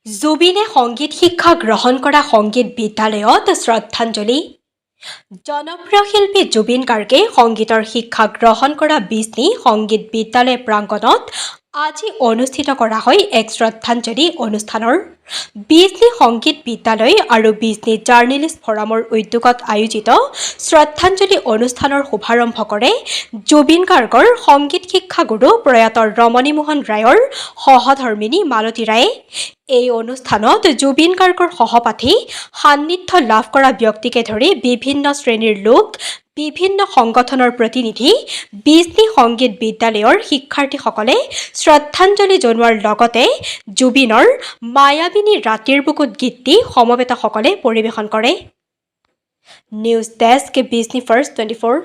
জুবিনে সংগীত শিক্ষা গ্ৰহণ কৰা সংগীত বিদ্যালয়ত শ্ৰদ্ধাঞ্জলি। জনপ্ৰিয় শিল্পী জুবিন গাৰ্গে সংগীতৰ শিক্ষা গ্ৰহণ কৰা বিজনী সংগীত বিদ্যালয় প্ৰাংগণত আজি অনুষ্ঠিত কৰা হয় এক শ্ৰদ্ধাঞ্জলি অনুষ্ঠানৰ। বিজনী সংগীত বিদ্যালয় আৰু বিজনী জাৰ্নেলিষ্ট ফৰামৰ উদ্যোগত আয়োজিত শ্ৰদ্ধাঞ্জলি অনুষ্ঠানৰ শুভাৰম্ভ কৰে জুবিন গাৰ্গৰ সংগীত শিক্ষাগুৰু প্ৰয়াত ৰমণী মোহন ৰায়ৰ সহধৰ্মিনী মালতী ৰায়ে। এই অনুষ্ঠানত জুবিন গাৰ্গৰ সহপাঠী সান্নিধ্য লাভ কৰা ব্যক্তিকে ধৰি বিভিন্ন শ্ৰেণীৰ লোক, বিভিন্ন সংগঠনৰ প্ৰতিনিধি, বিজনী সংগীত বিদ্যালয়ৰ শিক্ষাৰ্থীসকলে শ্ৰদ্ধাঞ্জলি জনোৱাৰ লগতে জুবিনৰ মায়াবিনী ৰাতিৰ বুকুত গীতটি সমবেতসকলে পৰিৱেশন কৰে। News desk Bijni first 24।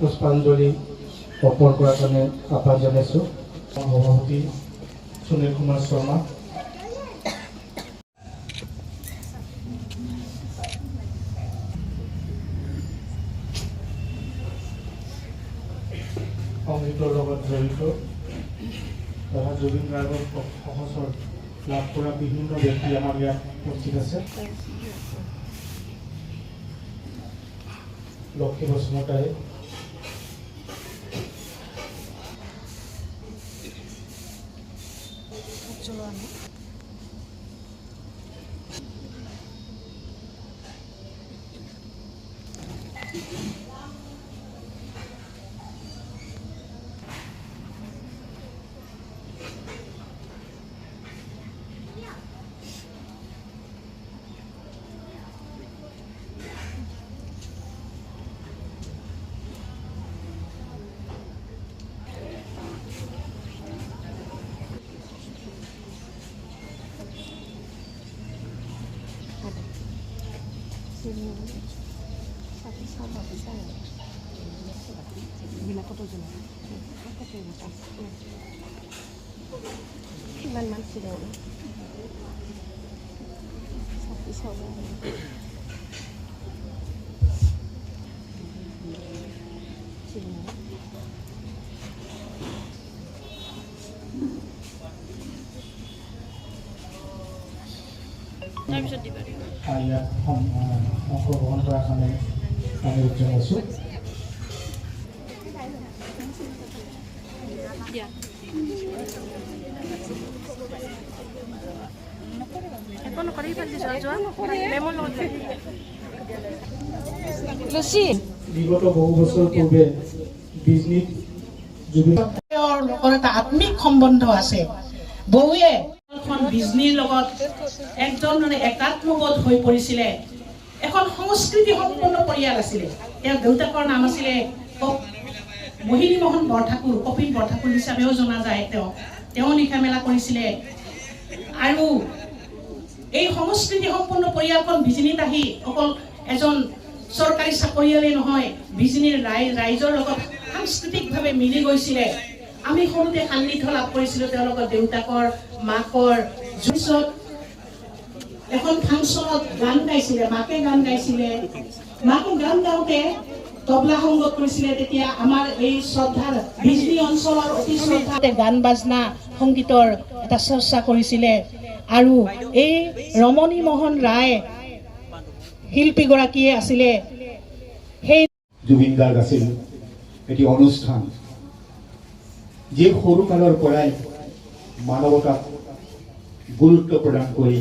পুষ্পাঞ্জলি অৰ্পণ কৰাৰ কাৰণে আহ্বান জনাইছোঁ। সভাপতি সুনীল কুমাৰ শৰ্মা, সংগীতৰ লগত জড়িত তথা জুবিন গাৰ্গৰ সহচৰ লাভ কৰা বিভিন্ন ব্যক্তি আমাৰ ইয়াত উপস্থিত আছে। লক্ষী বসুমতাৰী, ইয়াত অংশগ্ৰহণ কৰাৰ কাৰণে আমি জনাইছোঁ। বিগত বহু বছৰ পূৰ্বে বিজনীত জুবিনৰ লগত এটা আত্মিক সম্বন্ধ আছে। বৌয়ে বিজনীৰ লগত একজন একাত্মবোধ হৈ পৰিছিলে। এখন সংস্কৃতি সম্পন্ন পৰিয়াল আছিলে। তেওঁৰ দেউতাকৰ নাম আছিলে মোহিনী মোহন বৰঠাকুৰ, কপিল বৰঠাকুৰ হিচাপেও জনা যায়। তেওঁ লিখা মেলা কৰিছিলে। আৰু এই সংস্কৃতি সম্পন্ন পৰিয়ালখন বিজনীত আহি অকল এজন চৰকাৰী চাকৰিয়ালেই নহয়, বিজনীৰ ৰাইজৰ লগত সাংস্কৃতিকভাৱে মিলি গৈছিলে। আমি সৰুতে সান্নিধ্য লাভ কৰিছিলোঁ তেওঁলোকৰ দেউতাকৰ, মাকৰ। পিছত এখন ফাংচনত গান গাইছিলে, মাকে গান গাইছিলে। মাকে গান গাওঁতে তবলা সংগত কৰিছিলে। তেতিয়া আমাৰ এই শ্ৰদ্ধাৰ বিজনী অঞ্চলৰ অতি শ্ৰদ্ধাতে গান বাজনা সংগীতৰ এটা চৰ্চা কৰিছিলে। আৰু এই ৰমণী মোহন ৰায় শিল্পীগৰাকীয়ে আছিলে। সেই জুবিন গাৰ্গ আছিল এটি অনুষ্ঠান যি সৰুকালৰ পৰাই মানৱতাক গুৰুত্ব প্ৰদান কৰি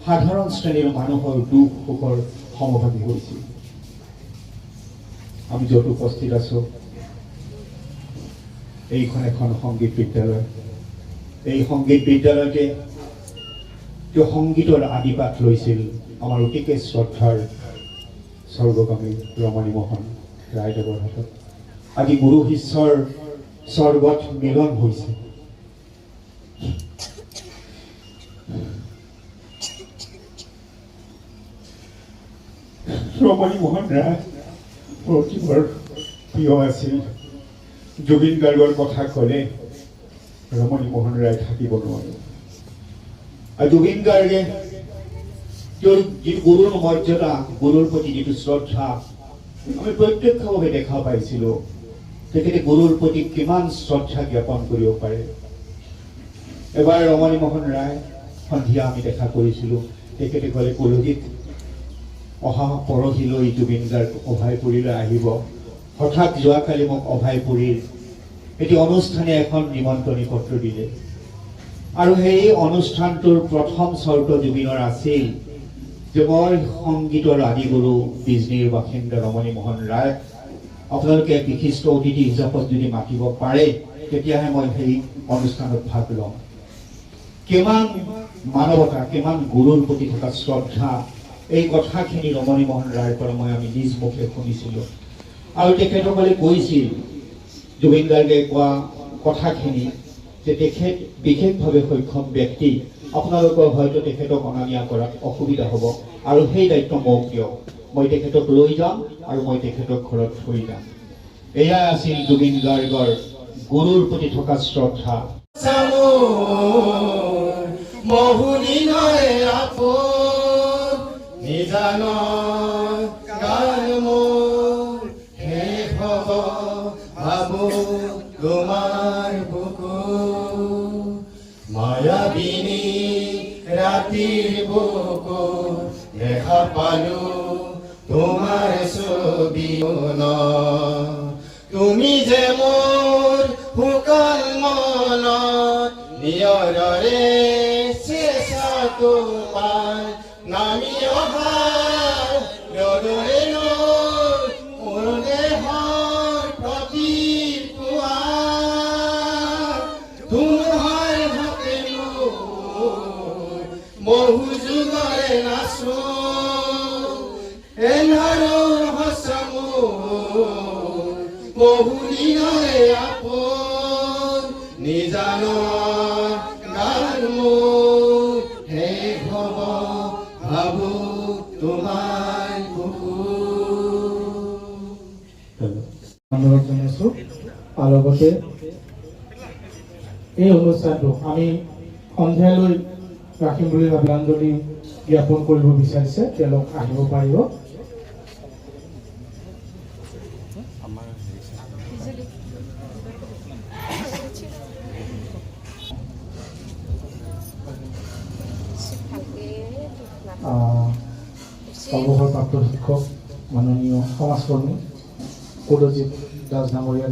সাধাৰণ শ্ৰেণীৰ মানুহৰ দুখ সুখৰ সমভাগী হৈছিল। আমি য'ত উপস্থিত আছোঁ এইখন এখন সংগীত বিদ্যালয়। এই সংগীত বিদ্যালয়তে তেওঁ সংগীতৰ আদিপাঠ লৈছিল আমাৰ অতিকে শ্ৰদ্ধাৰ স্বৰ্গগামী ৰমণী মোহন ৰায়দেৱৰ হাতত আজি গুৰু শিষ্যৰ স্বৰ্গত মিলন হৈছে। ৰমণী মোহন ৰায় অতিবৰ প্ৰিয় আছিল। জুবিন গাৰ্গৰ কথা ক'লে ৰমণী মোহন ৰায় থাকিব নোৱাৰে। আৰু জুবিন গাৰ্গে তেওঁৰ যিটো গুৰুৰ মৰ্যাদা, গুৰুৰ প্ৰতি যিটো শ্ৰদ্ধা আমি প্ৰত্যক্ষভাৱে দেখা পাইছিলোঁ। তেখেতে গুৰুৰ প্ৰতি কিমান শ্ৰদ্ধা জ্ঞাপন কৰিব পাৰে। এবাৰ ৰমণী মোহন ৰায় সন্ধিয়া আমি দেখা কৰিছিলোঁ। তেখেতে ক'লে কলগীত অহা পৰহিলৈ জুবিন গাৰ্গ অভয়পুৰীলৈ আহিব। হঠাৎ যোৱাকালি মোক অভয়পুৰীৰ এটি অনুষ্ঠানে এখন নিমন্ত্ৰণী পত্ৰ দিলে আৰু সেই অনুষ্ঠানটোৰ প্ৰথম চৰ্ত জুবিনৰ আছিল যে মই সংগীতৰ আদিগুৰু বিজনীৰ বাসিন্দা ৰমণী মোহন ৰায় আপোনালোকে বিশিষ্ট অতিথি হিচাপত যদি মাতিব পাৰে তেতিয়াহে মই সেই অনুষ্ঠানত ভাগ ল'ম। কিমান মানৱতা, কিমান গুৰুৰ প্ৰতি থকা শ্ৰদ্ধা, এই কথাখিনি ৰমণী মোহন ৰায়ৰ পৰা আমি নিজ মুখে শুনিছিলোঁ। আৰু তেখেতসকলে কৈছিল জুবিন গাৰ্গে কোৱা কথাখিনি যে তেখেত বিশেষভাৱে সক্ষম ব্যক্তি, আপোনালোকৰ হয়তো তেখেতক অনা নিয়া কৰাত অসুবিধা হ'ব আৰু সেই দায়িত্ব মোক দিয়ক। মই তেখেতক লৈ যাম আৰু মই তেখেতক ঘৰত থৈ যাম। এয়াই আছিল জুবিন গাৰ্গৰ গুৰুৰ প্ৰতি থকা শ্ৰদ্ধা। তোমাৰ বুকু মায়াবিনী ৰাতিৰ বুকু দেখা পালো তোমাৰ ছবি তুমি যে মোৰ শুকান মন নিয়ৰৰে চেষ্টা তোমাৰ নামি অহাৰ ৰদৰে মোৰ দেহৰ প্ৰতি বহু যুগৰে নাচো এনাৰো হসামো বহু দিনৰে আপোন নিজানো গান মোৰ শেষ হ'ব ভাবো তোমাৰ বুকু। ধন্যবাদ জনাইছোঁ। আৰু লগতে এই অনুষ্ঠানটো আমি সন্ধিয়ালৈ ৰাখিম বুলি শ্ৰদ্ধাঞ্জলি জ্ঞাপন কৰিব বিচাৰিছে, তেওঁলোক আহিব পাৰিব। অৱসৰপ্ৰাপ্ত শিক্ষক মাননীয় সমাজকৰ্মী পদজিৎ দাস ডাঙৰীয়া